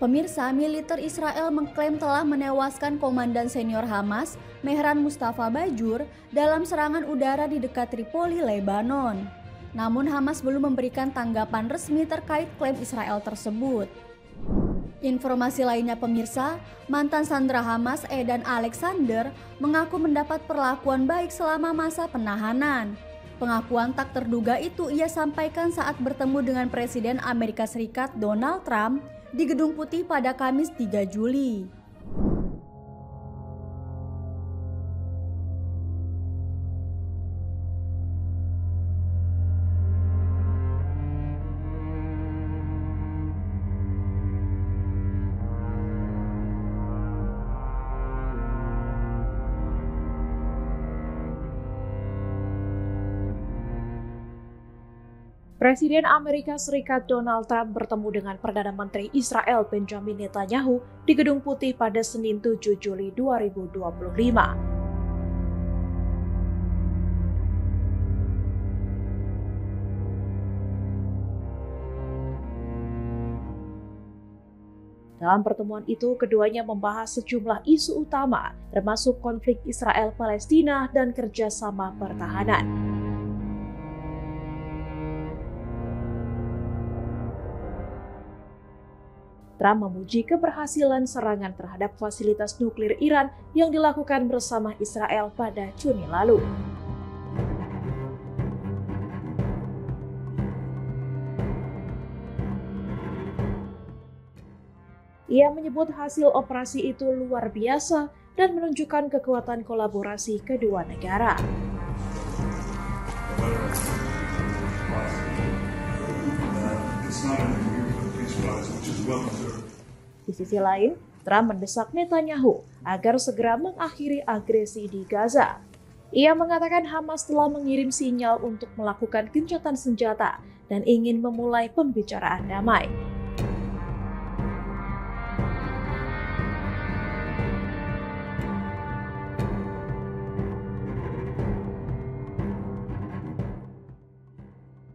Pemirsa, militer Israel mengklaim telah menewaskan komandan senior Hamas, Mehran Mustafa Bajur, dalam serangan udara di dekat Tripoli, Lebanon. Namun Hamas belum memberikan tanggapan resmi terkait klaim Israel tersebut. Informasi lainnya pemirsa, mantan sandera Hamas Edan Alexander mengaku mendapat perlakuan baik selama masa penahanan. Pengakuan tak terduga itu ia sampaikan saat bertemu dengan Presiden Amerika Serikat Donald Trump di Gedung Putih pada Kamis 3 Juli. Presiden Amerika Serikat Donald Trump bertemu dengan Perdana Menteri Israel Benjamin Netanyahu di Gedung Putih pada Senin 7 Juli 2025. Dalam pertemuan itu, keduanya membahas sejumlah isu utama, termasuk konflik Israel-Palestina dan kerjasama pertahanan. Trump memuji keberhasilan serangan terhadap fasilitas nuklir Iran yang dilakukan bersama Israel pada Juni lalu. Ia menyebut hasil operasi itu luar biasa dan menunjukkan kekuatan kolaborasi kedua negara. Di sisi lain, Trump mendesak Netanyahu agar segera mengakhiri agresi di Gaza. Ia mengatakan Hamas telah mengirim sinyal untuk melakukan gencatan senjata dan ingin memulai pembicaraan damai.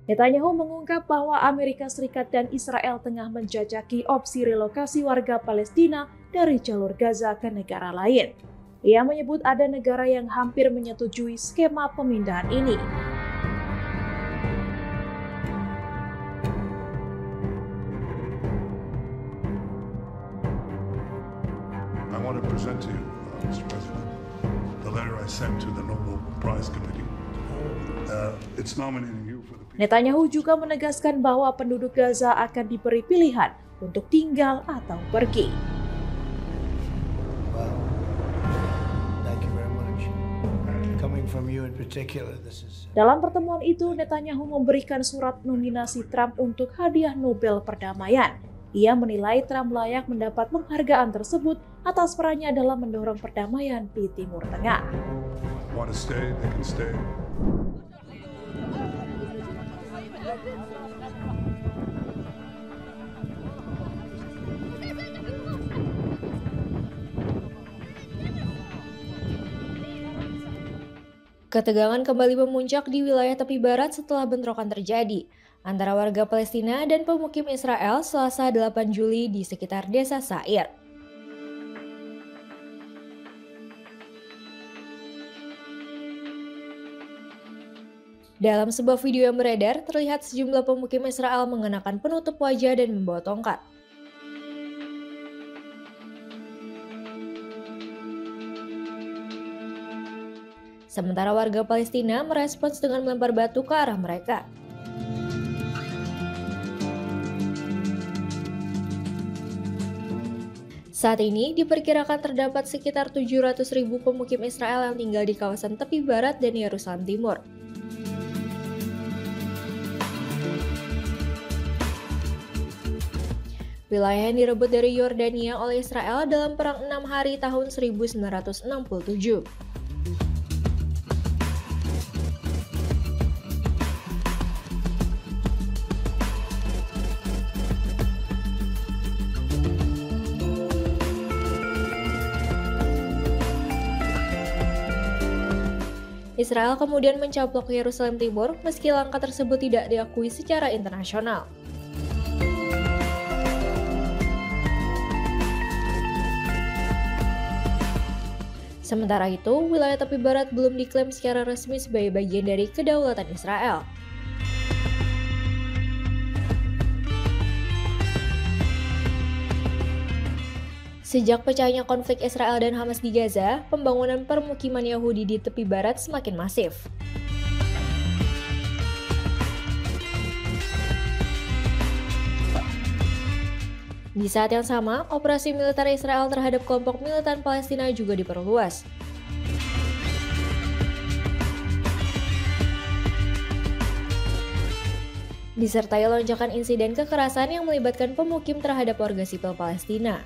Netanyahu mengungkap bahwa Amerika Serikat dan Israel tengah menjajaki opsi relokasi warga Palestina dari jalur Gaza ke negara lain. Ia menyebut ada negara yang hampir menyetujui skema pemindahan ini. I want to present to you, Mr. President, the letter I sent to the Nobel Prize Committee. It's nominating you for the peace. Netanyahu juga menegaskan bahwa penduduk Gaza akan diberi pilihan untuk tinggal atau pergi. Wow. Thank you very much. Coming from you in particular, this is... Dalam pertemuan itu, Netanyahu memberikan surat nominasi Trump untuk hadiah Nobel Perdamaian. Ia menilai Trump layak mendapat penghargaan tersebut atas perannya dalam mendorong perdamaian di Timur Tengah. Want to stay? They can stay. Ketegangan kembali memuncak di wilayah tepi barat setelah bentrokan terjadi antara warga Palestina dan pemukim Israel Selasa 8 Juli di sekitar desa Sair. Dalam sebuah video yang beredar, terlihat sejumlah pemukim Israel mengenakan penutup wajah dan membawa tongkat. Sementara warga Palestina merespons dengan melempar batu ke arah mereka. Saat ini diperkirakan terdapat sekitar 700.000 pemukim Israel yang tinggal di kawasan tepi barat dan Yerusalem Timur. Wilayah yang direbut dari Yordania oleh Israel dalam Perang 6 Hari tahun 1967. Israel kemudian mencaplok Yerusalem Timur meski langkah tersebut tidak diakui secara internasional. Sementara itu, wilayah tepi barat belum diklaim secara resmi sebagai bagian dari kedaulatan Israel. Sejak pecahnya konflik Israel dan Hamas di Gaza, pembangunan permukiman Yahudi di tepi barat semakin masif. Di saat yang sama, operasi militer Israel terhadap kelompok militan Palestina juga diperluas. Disertai lonjakan insiden kekerasan yang melibatkan pemukim terhadap warga sipil Palestina.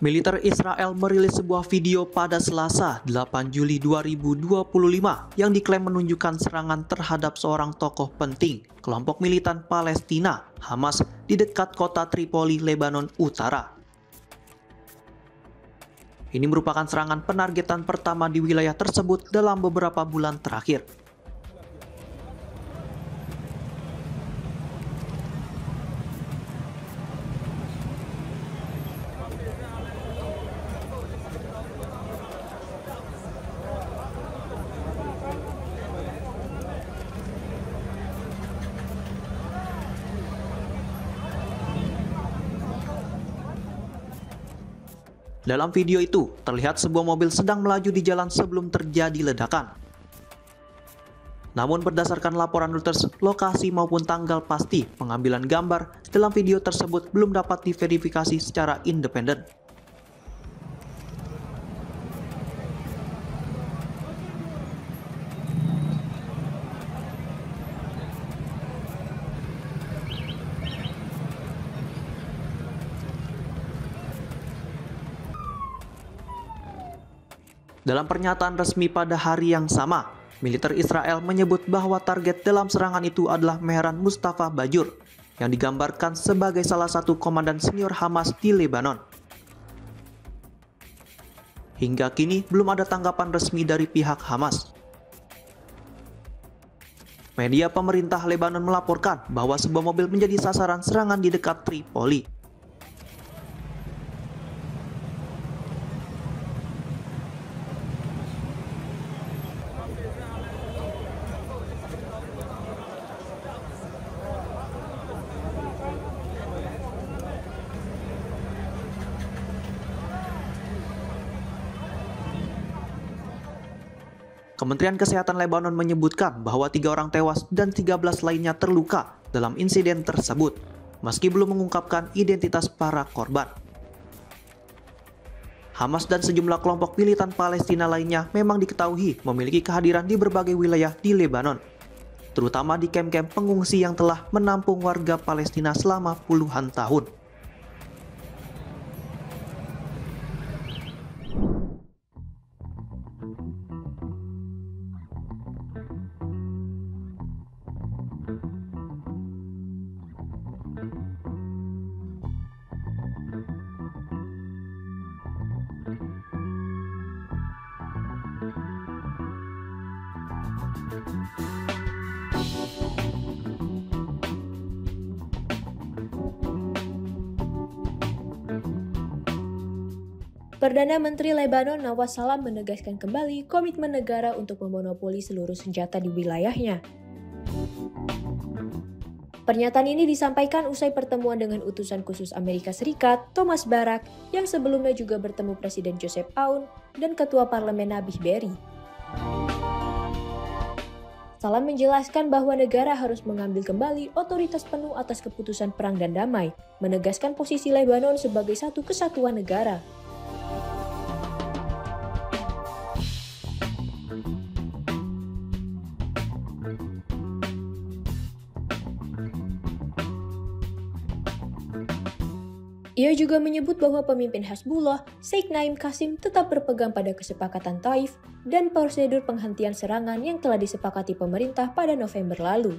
Militer Israel merilis sebuah video pada Selasa, 8 Juli 2025 yang diklaim menunjukkan serangan terhadap seorang tokoh penting kelompok militan Palestina, Hamas, di dekat kota Tripoli, Lebanon Utara. Ini merupakan serangan penargetan pertama di wilayah tersebut dalam beberapa bulan terakhir. Dalam video itu, terlihat sebuah mobil sedang melaju di jalan sebelum terjadi ledakan. Namun berdasarkan laporan Reuters, lokasi maupun tanggal pasti pengambilan gambar dalam video tersebut belum dapat diverifikasi secara independen. Dalam pernyataan resmi pada hari yang sama, militer Israel menyebut bahwa target dalam serangan itu adalah Mehran Mustafa Bajur, yang digambarkan sebagai salah satu komandan senior Hamas di Lebanon. Hingga kini belum ada tanggapan resmi dari pihak Hamas. Media pemerintah Lebanon melaporkan bahwa sebuah mobil menjadi sasaran serangan di dekat Tripoli. Kementerian Kesehatan Lebanon menyebutkan bahwa 3 orang tewas dan 13 lainnya terluka dalam insiden tersebut, meski belum mengungkapkan identitas para korban. Hamas dan sejumlah kelompok militan Palestina lainnya memang diketahui memiliki kehadiran di berbagai wilayah di Lebanon, terutama di kamp-kamp pengungsi yang telah menampung warga Palestina selama puluhan tahun. Perdana Menteri Lebanon Nawaz Salam menegaskan kembali komitmen negara untuk memonopoli seluruh senjata di wilayahnya. Pernyataan ini disampaikan usai pertemuan dengan utusan khusus Amerika Serikat, Thomas Barak, yang sebelumnya juga bertemu Presiden Joseph Aoun dan Ketua Parlemen Nabih Berri. Salam menjelaskan bahwa negara harus mengambil kembali otoritas penuh atas keputusan perang dan damai, menegaskan posisi Lebanon sebagai satu kesatuan negara. Ia juga menyebut bahwa pemimpin Hezbollah, Sheikh Naim Qasim, tetap berpegang pada kesepakatan Taif dan prosedur penghentian serangan yang telah disepakati pemerintah pada November lalu.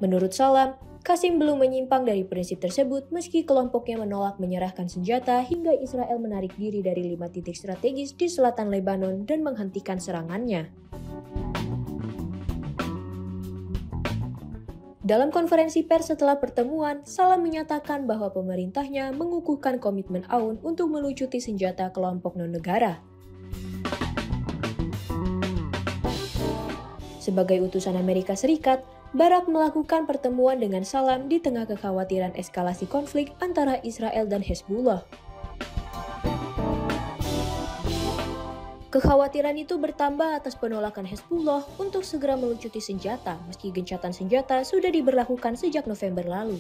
Menurut Salam, Qasim belum menyimpang dari prinsip tersebut meski kelompoknya menolak menyerahkan senjata hingga Israel menarik diri dari 5 titik strategis di selatan Lebanon dan menghentikan serangannya. Dalam konferensi pers setelah pertemuan, Salam menyatakan bahwa pemerintahnya mengukuhkan komitmen Aoun untuk melucuti senjata kelompok non-negara. Sebagai utusan Amerika Serikat, Barak melakukan pertemuan dengan Salam di tengah kekhawatiran eskalasi konflik antara Israel dan Hezbollah. Kekhawatiran itu bertambah atas penolakan Hezbollah untuk segera melucuti senjata meski gencatan senjata sudah diberlakukan sejak November lalu.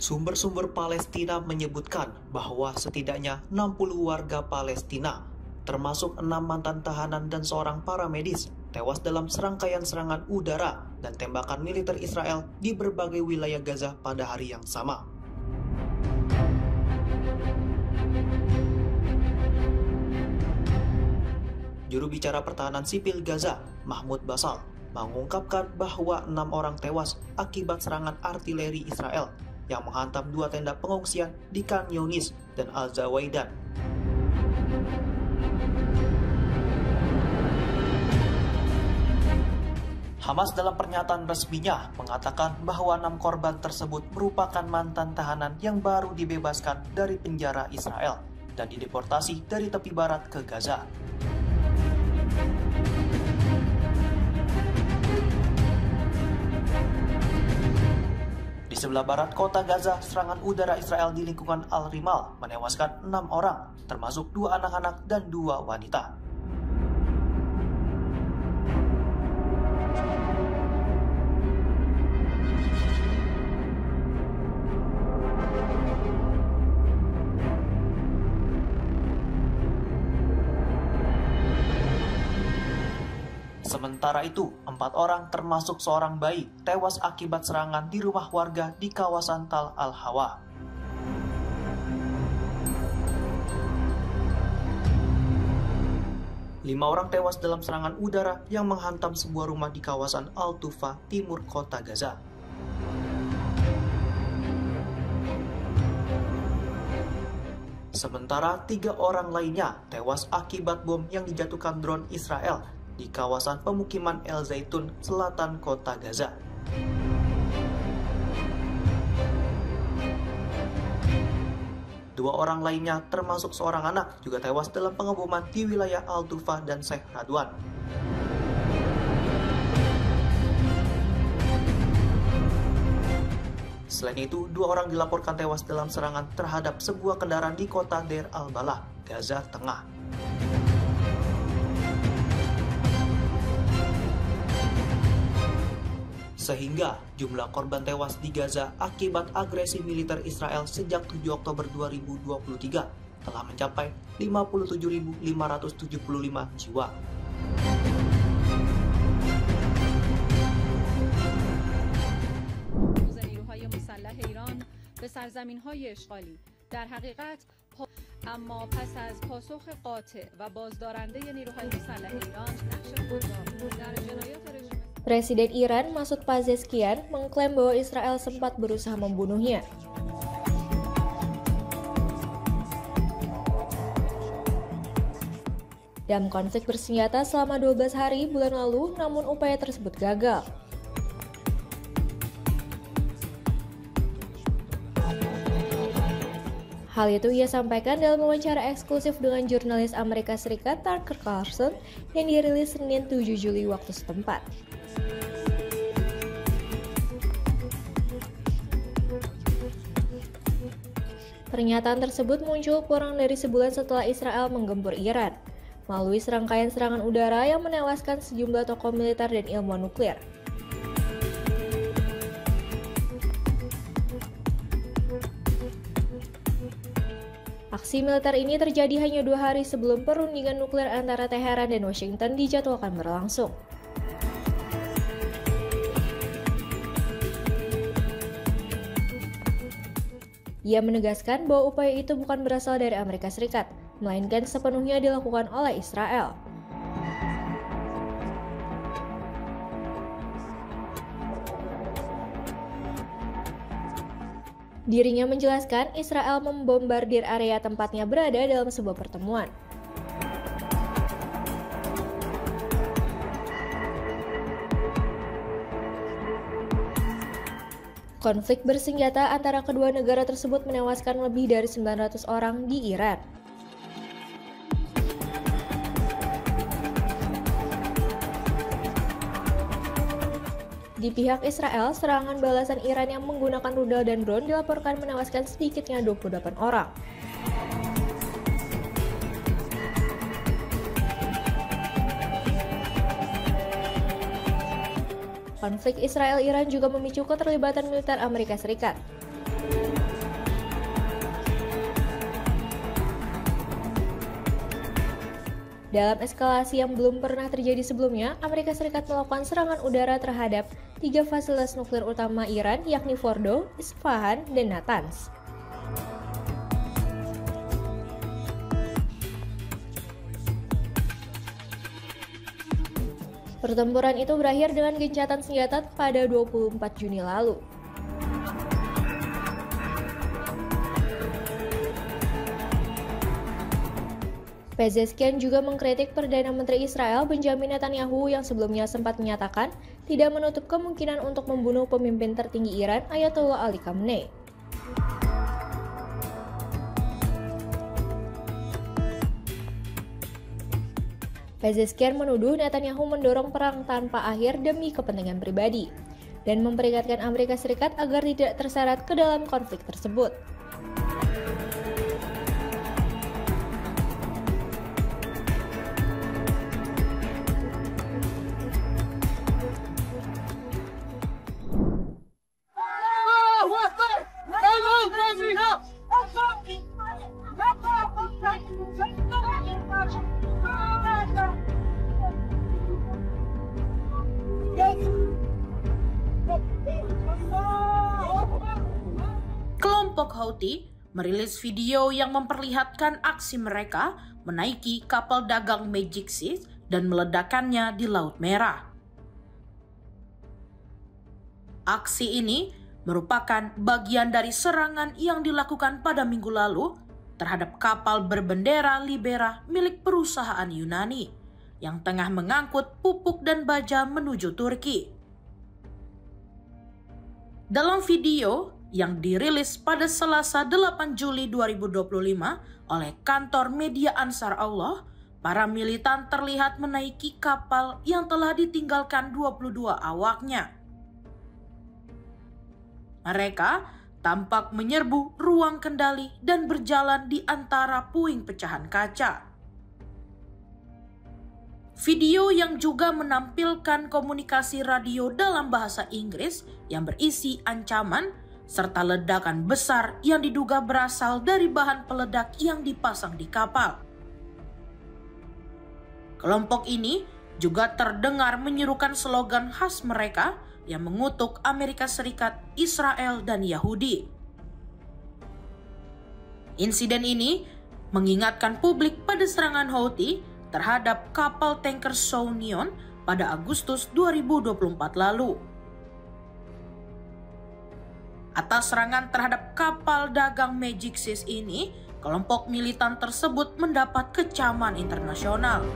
Sumber-sumber Palestina menyebutkan bahwa setidaknya 60 warga Palestina, termasuk 6 mantan tahanan dan seorang paramedis, tewas dalam serangkaian serangan udara dan tembakan militer Israel di berbagai wilayah Gaza pada hari yang sama. Juru bicara pertahanan sipil Gaza, Mahmoud Basal, mengungkapkan bahwa 6 orang tewas akibat serangan artileri Israel yang menghantam 2 tenda pengungsian di Khan Younis dan Al-Zawaidan. Hamas dalam pernyataan resminya mengatakan bahwa 6 korban tersebut merupakan mantan tahanan yang baru dibebaskan dari penjara Israel dan dideportasi dari tepi barat ke Gaza. Di sebelah barat kota Gaza, serangan udara Israel di lingkungan Al-Rimal menewaskan 6 orang, termasuk 2 anak-anak dan 2 wanita. Sementara itu, 4 orang termasuk seorang bayi tewas akibat serangan di rumah warga di kawasan Tal Al-Hawa. Lima orang tewas dalam serangan udara yang menghantam sebuah rumah di kawasan Al-Tufa, timur kota Gaza. Sementara 3 orang lainnya tewas akibat bom yang dijatuhkan drone Israel di kawasan pemukiman El Zaitun, selatan kota Gaza. Dua orang lainnya, termasuk seorang anak, juga tewas dalam pengeboman di wilayah Al-Tufa dan Sheikh Radwan. Selain itu, 2 orang dilaporkan tewas dalam serangan terhadap sebuah kendaraan di kota Deir al-Balah, Gaza Tengah. Sehingga jumlah korban tewas di Gaza akibat agresi militer Israel sejak 7 Oktober 2023 telah mencapai 57.575 jiwa. نیروهای مسلح ایران به سرزمین‌های اشغالی در حقیقت اما پس از پاسخ قاطع و بازدارنده نیروهای مسلح ایران نقش خود را در جنایات رژیم Presiden Iran Masoud Pezeshkian mengklaim bahwa Israel sempat berusaha membunuhnya. Dalam konflik bersenjata selama 12 hari bulan lalu, namun upaya tersebut gagal. Hal itu ia sampaikan dalam wawancara eksklusif dengan jurnalis Amerika Serikat Tucker Carlson yang dirilis Senin 7 Juli waktu setempat. Pernyataan tersebut muncul kurang dari sebulan setelah Israel menggempur Iran melalui serangkaian serangan udara yang menewaskan sejumlah tokoh militer dan ilmuwan nuklir. Aksi militer ini terjadi hanya 2 hari sebelum perundingan nuklir antara Teheran dan Washington dijadwalkan berlangsung. Ia menegaskan bahwa upaya itu bukan berasal dari Amerika Serikat, melainkan sepenuhnya dilakukan oleh Israel. Dirinya menjelaskan Israel membombardir area tempatnya berada dalam sebuah pertemuan. Konflik bersenjata antara kedua negara tersebut menewaskan lebih dari 900 orang di Iran. Di pihak Israel, serangan balasan Iran yang menggunakan rudal dan drone dilaporkan menewaskan sedikitnya 28 orang. Konflik Israel-Iran juga memicu keterlibatan militer Amerika Serikat. Dalam eskalasi yang belum pernah terjadi sebelumnya, Amerika Serikat melakukan serangan udara terhadap 3 fasilitas nuklir utama Iran, yakni Fordo, Isfahan, dan Natanz. Pertempuran itu berakhir dengan gencatan senjata pada 24 Juni lalu. Pezeshkian juga mengkritik Perdana Menteri Israel Benjamin Netanyahu yang sebelumnya sempat menyatakan tidak menutup kemungkinan untuk membunuh pemimpin tertinggi Iran Ayatollah Ali Khamenei. Pezeshkian menuduh Netanyahu mendorong perang tanpa akhir demi kepentingan pribadi dan memperingatkan Amerika Serikat agar tidak terseret ke dalam konflik tersebut. Kelompok Houthi merilis video yang memperlihatkan aksi mereka menaiki kapal dagang Magic Seas dan meledakannya di Laut Merah. Aksi ini merupakan bagian dari serangan yang dilakukan pada minggu lalu terhadap kapal berbendera Libera milik perusahaan Yunani yang tengah mengangkut pupuk dan baja menuju Turki. Dalam video yang dirilis pada Selasa 8 Juli 2025 oleh kantor media Ansar Allah, para militan terlihat menaiki kapal yang telah ditinggalkan 22 awaknya. Mereka tampak menyerbu ruang kendali dan berjalan di antara puing pecahan kaca. Video yang juga menampilkan komunikasi radio dalam bahasa Inggris yang berisi ancaman serta ledakan besar yang diduga berasal dari bahan peledak yang dipasang di kapal. Kelompok ini juga terdengar menyerukan slogan khas mereka yang mengutuk Amerika Serikat, Israel, dan Yahudi. Insiden ini mengingatkan publik pada serangan Houthi terhadap kapal tanker Sounion pada Agustus 2024 lalu. Atas serangan terhadap kapal dagang Magic Seas ini, kelompok militan tersebut mendapat kecaman internasional.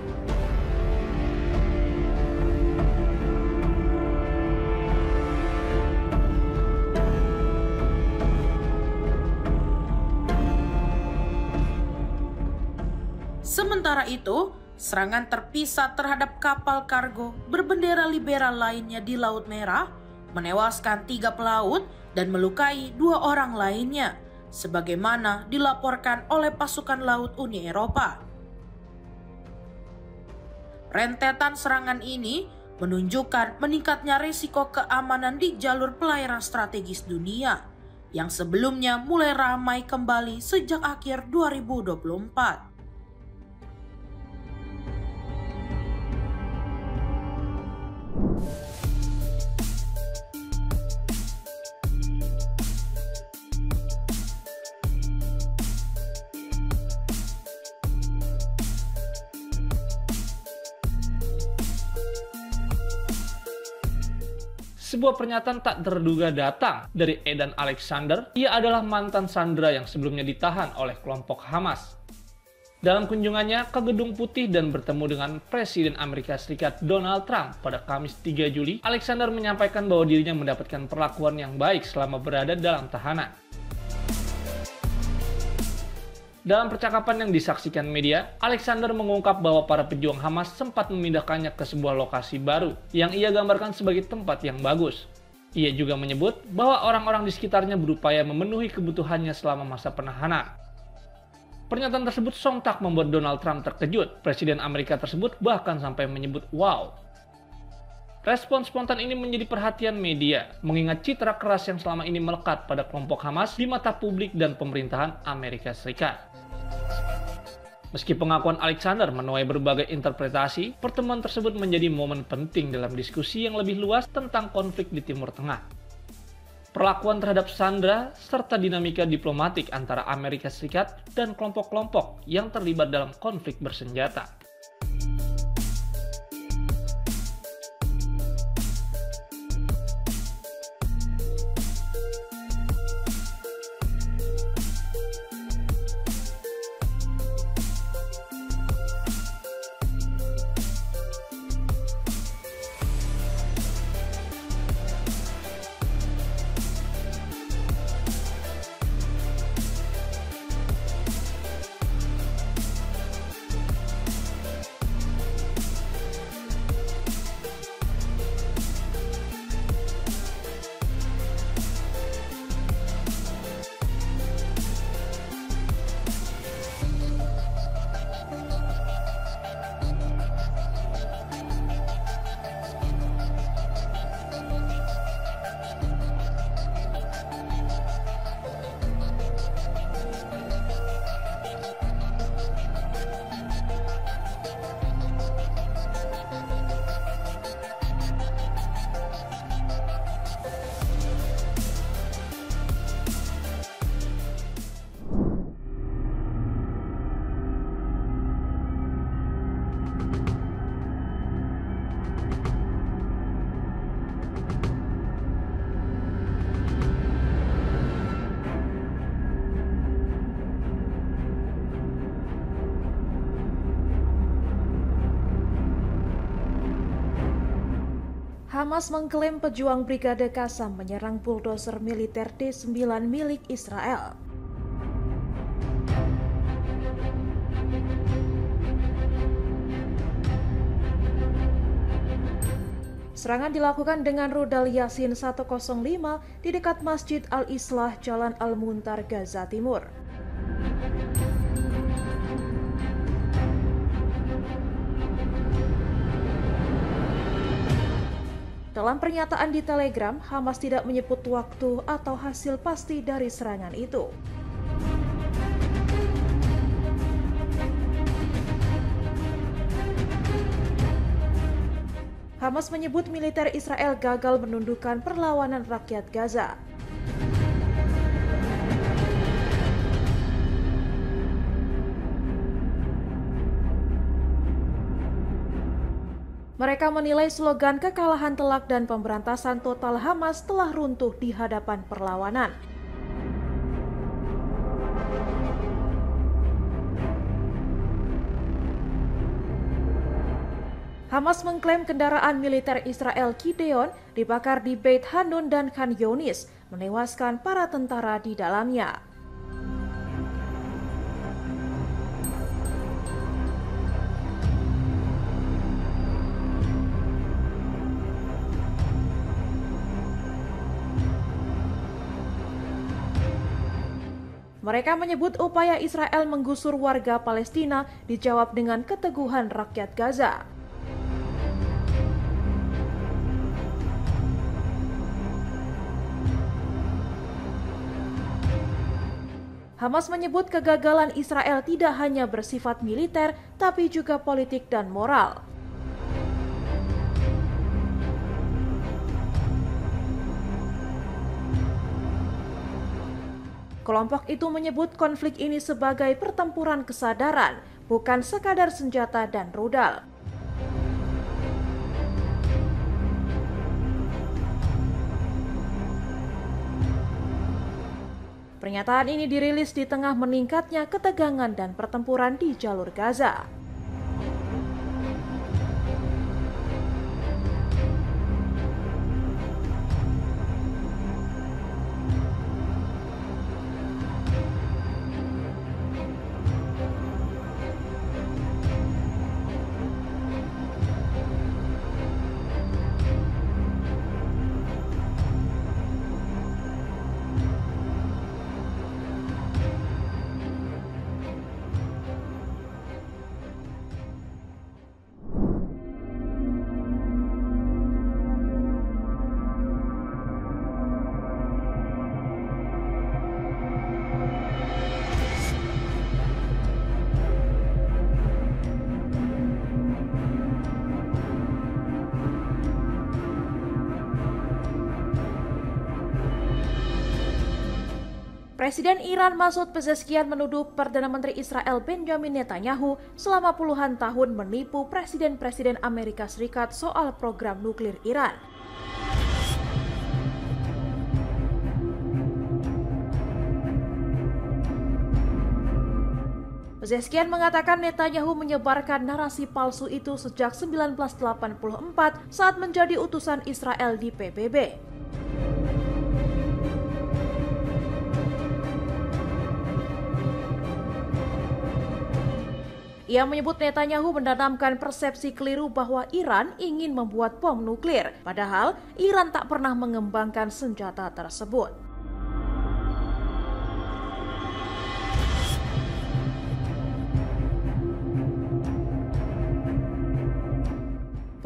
Sementara itu, serangan terpisah terhadap kapal kargo berbendera liberal lainnya di Laut Merah menewaskan 3 pelaut dan melukai 2 orang lainnya, sebagaimana dilaporkan oleh pasukan laut Uni Eropa. Rentetan serangan ini menunjukkan meningkatnya risiko keamanan di jalur pelayaran strategis dunia yang sebelumnya mulai ramai kembali sejak akhir 2024. Sebuah pernyataan tak terduga datang dari Edan Alexander. Ia adalah mantan sandera yang sebelumnya ditahan oleh kelompok Hamas. Dalam kunjungannya ke Gedung Putih dan bertemu dengan Presiden Amerika Serikat Donald Trump pada Kamis 3 Juli, Alexander menyampaikan bahwa dirinya mendapatkan perlakuan yang baik selama berada dalam tahanan. Dalam percakapan yang disaksikan media, Alexander mengungkap bahwa para pejuang Hamas sempat memindahkannya ke sebuah lokasi baru yang ia gambarkan sebagai tempat yang bagus. Ia juga menyebut bahwa orang-orang di sekitarnya berupaya memenuhi kebutuhannya selama masa penahanan. Pernyataan tersebut sontak membuat Donald Trump terkejut. Presiden Amerika tersebut bahkan sampai menyebut "wow". Respon spontan ini menjadi perhatian media, mengingat citra keras yang selama ini melekat pada kelompok Hamas di mata publik dan pemerintahan Amerika Serikat. Meski pengakuan Alexander menuai berbagai interpretasi, pertemuan tersebut menjadi momen penting dalam diskusi yang lebih luas tentang konflik di Timur Tengah. Perlakuan terhadap sandera serta dinamika diplomatik antara Amerika Serikat dan kelompok-kelompok yang terlibat dalam konflik bersenjata. Hamas mengklaim pejuang Brigade Qassam menyerang bulldozer militer D9 milik Israel. Serangan dilakukan dengan rudal Yasin 105 di dekat Masjid Al-Islah, Jalan Al-Muntar, Gaza Timur. Dalam pernyataan di Telegram, Hamas tidak menyebut waktu atau hasil pasti dari serangan itu. Hamas menyebut militer Israel gagal menundukkan perlawanan rakyat Gaza. Mereka menilai slogan kekalahan telak dan pemberantasan total Hamas telah runtuh di hadapan perlawanan. Hamas mengklaim kendaraan militer Israel Gideon dibakar di Beit Hanun dan Khan Younis, menewaskan para tentara di dalamnya. Mereka menyebut upaya Israel menggusur warga Palestina dijawab dengan keteguhan rakyat Gaza. Hamas menyebut kegagalan Israel tidak hanya bersifat militer, tapi juga politik dan moral. Kelompok itu menyebut konflik ini sebagai pertempuran kesadaran, bukan sekadar senjata dan rudal. Pernyataan ini dirilis di tengah meningkatnya ketegangan dan pertempuran di jalur Gaza. Presiden Iran Masoud Pezeshkian menuduh Perdana Menteri Israel Benjamin Netanyahu selama puluhan tahun menipu presiden-presiden Amerika Serikat soal program nuklir Iran. Pezeshkian mengatakan Netanyahu menyebarkan narasi palsu itu sejak 1984 saat menjadi utusan Israel di PBB. Ia menyebut Netanyahu menanamkan persepsi keliru bahwa Iran ingin membuat bom nuklir, padahal Iran tak pernah mengembangkan senjata tersebut.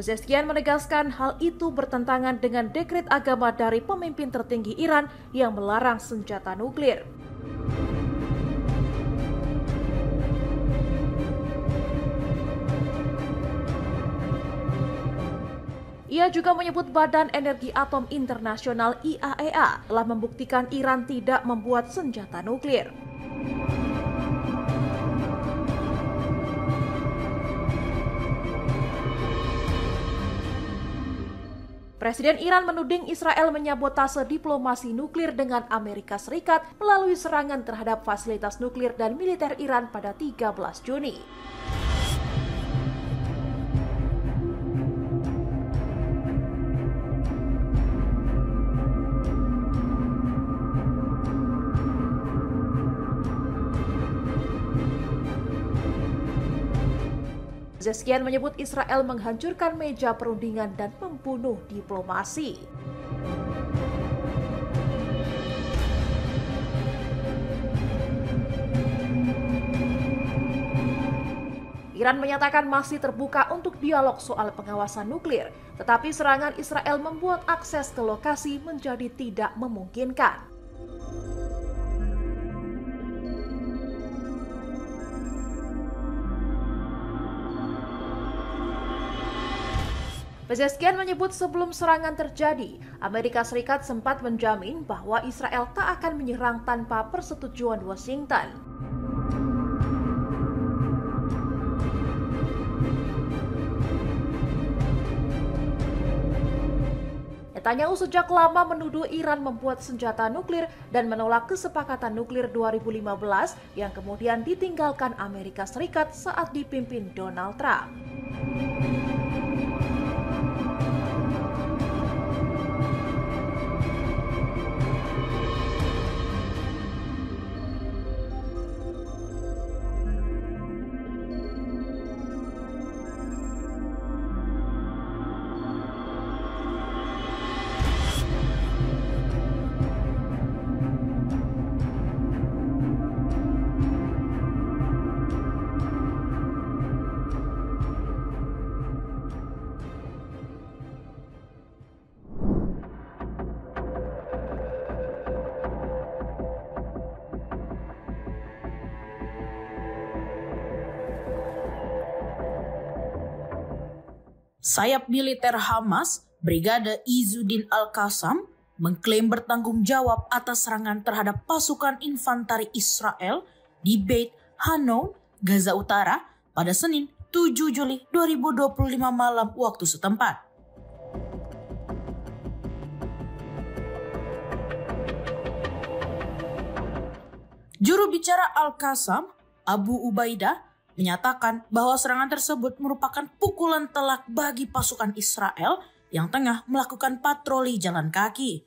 Pezeshkian menegaskan hal itu bertentangan dengan dekret agama dari pemimpin tertinggi Iran yang melarang senjata nuklir. Ia juga menyebut Badan Energi Atom Internasional IAEA telah membuktikan Iran tidak membuat senjata nuklir. Presiden Iran menuding Israel menyabotase diplomasi nuklir dengan Amerika Serikat melalui serangan terhadap fasilitas nuklir dan militer Iran pada 13 Juni. Pezeshkian menyebut Israel menghancurkan meja perundingan dan membunuh diplomasi. Iran menyatakan masih terbuka untuk dialog soal pengawasan nuklir, tetapi serangan Israel membuat akses ke lokasi menjadi tidak memungkinkan. Pezeshkian menyebut sebelum serangan terjadi, Amerika Serikat sempat menjamin bahwa Israel tak akan menyerang tanpa persetujuan Washington. Netanyahu sejak lama menuduh Iran membuat senjata nuklir dan menolak kesepakatan nuklir 2015 yang kemudian ditinggalkan Amerika Serikat saat dipimpin Donald Trump. Sayap militer Hamas, Brigade Izzuddin Al-Qassam, mengklaim bertanggung jawab atas serangan terhadap pasukan infanteri Israel di Beit Hanoun, Gaza Utara pada Senin 7 Juli 2025 malam waktu setempat. Juru bicara Al-Qassam, Abu Ubaidah, menyatakan bahwa serangan tersebut merupakan pukulan telak bagi pasukan Israel yang tengah melakukan patroli jalan kaki.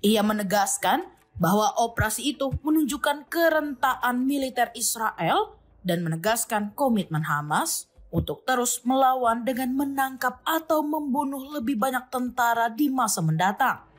Ia menegaskan bahwa operasi itu menunjukkan kerentaan militer Israel dan menegaskan komitmen Hamas untuk terus melawan dengan menangkap atau membunuh lebih banyak tentara di masa mendatang.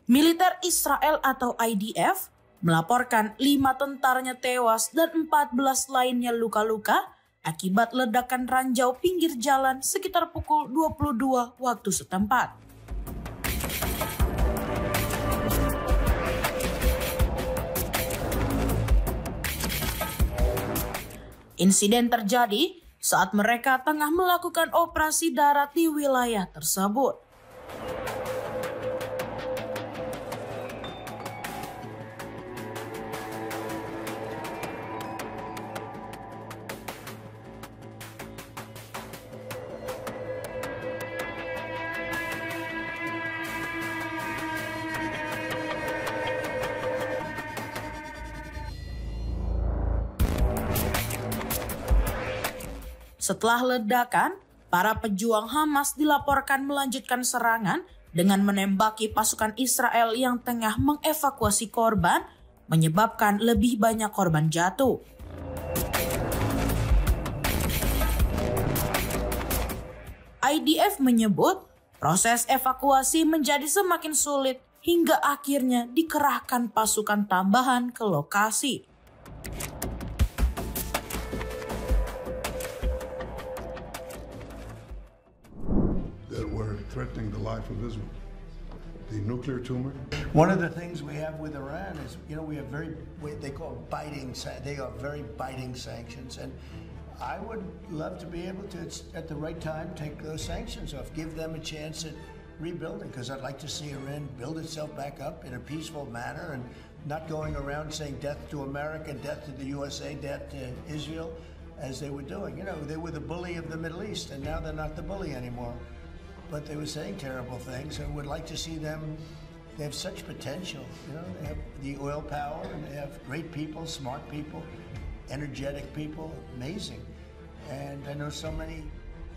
Militer Israel atau IDF melaporkan 5 tentaranya tewas dan 14 lainnya luka-luka akibat ledakan ranjau pinggir jalan sekitar pukul 22 waktu setempat. Insiden terjadi saat mereka tengah melakukan operasi darat di wilayah tersebut. Setelah ledakan, para pejuang Hamas dilaporkan melanjutkan serangan dengan menembaki pasukan Israel yang tengah mengevakuasi korban, menyebabkan lebih banyak korban jatuh. IDF menyebut proses evakuasi menjadi semakin sulit hingga akhirnya dikerahkan pasukan tambahan ke lokasi. Threatening the life of Israel. The nuclear tumor. One of the things we have with Iran is, we have they call biting. They are very biting sanctions, and I would love to be able to, at the right time, take those sanctions off, give them a chance at rebuilding, because I'd like to see Iran build itself back up in a peaceful manner and not going around saying death to America, death to the USA, death to Israel, as they were doing. They were the bully of the Middle East, and now they're not the bully anymore. But they were saying terrible things, and would like to see them. They have such potential. They have the oil power, and they have great people, smart people, energetic people, amazing. And I know so many.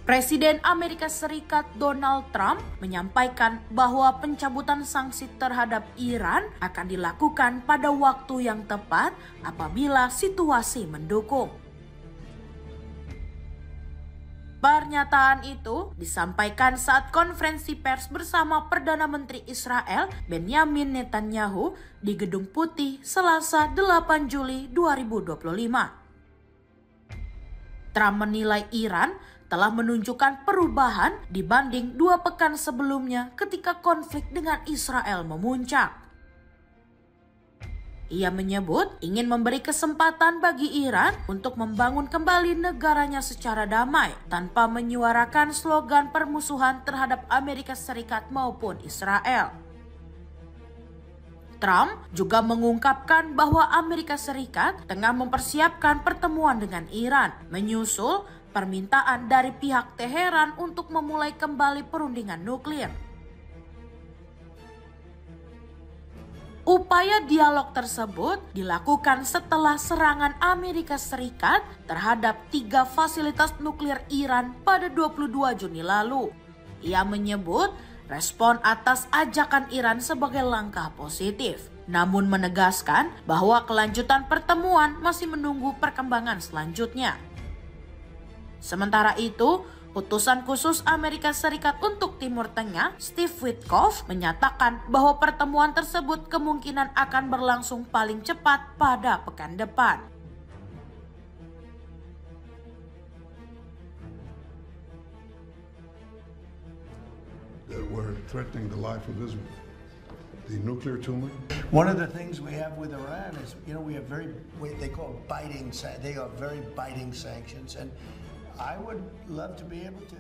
Presiden Amerika Serikat Donald Trump menyampaikan bahwa pencabutan sanksi terhadap Iran akan dilakukan pada waktu yang tepat apabila situasi mendukung. Pernyataan itu disampaikan saat konferensi pers bersama Perdana Menteri Israel Benjamin Netanyahu di Gedung Putih Selasa 8 Juli 2025. Trump menilai Iran telah menunjukkan perubahan dibanding 2 pekan sebelumnya ketika konflik dengan Israel memuncak. Ia menyebut ingin memberi kesempatan bagi Iran untuk membangun kembali negaranya secara damai tanpa menyuarakan slogan permusuhan terhadap Amerika Serikat maupun Israel. Trump juga mengungkapkan bahwa Amerika Serikat tengah mempersiapkan pertemuan dengan Iran, menyusul permintaan dari pihak Teheran untuk memulai kembali perundingan nuklir. Upaya dialog tersebut dilakukan setelah serangan Amerika Serikat terhadap 3 fasilitas nuklir Iran pada 22 Juni lalu. Ia menyebut respon atas ajakan Iran sebagai langkah positif, namun menegaskan bahwa kelanjutan pertemuan masih menunggu perkembangan selanjutnya. Sementara itu, utusan khusus Amerika Serikat untuk Timur Tengah, Steve Witkoff, menyatakan bahwa pertemuan tersebut kemungkinan akan berlangsung paling cepat pada pekan depan. That we're threatening the life of Israel. The nuclear tumor. One of the things we have with Iran is, we have they call biting, they are very biting sanctions, and I would love to be able to.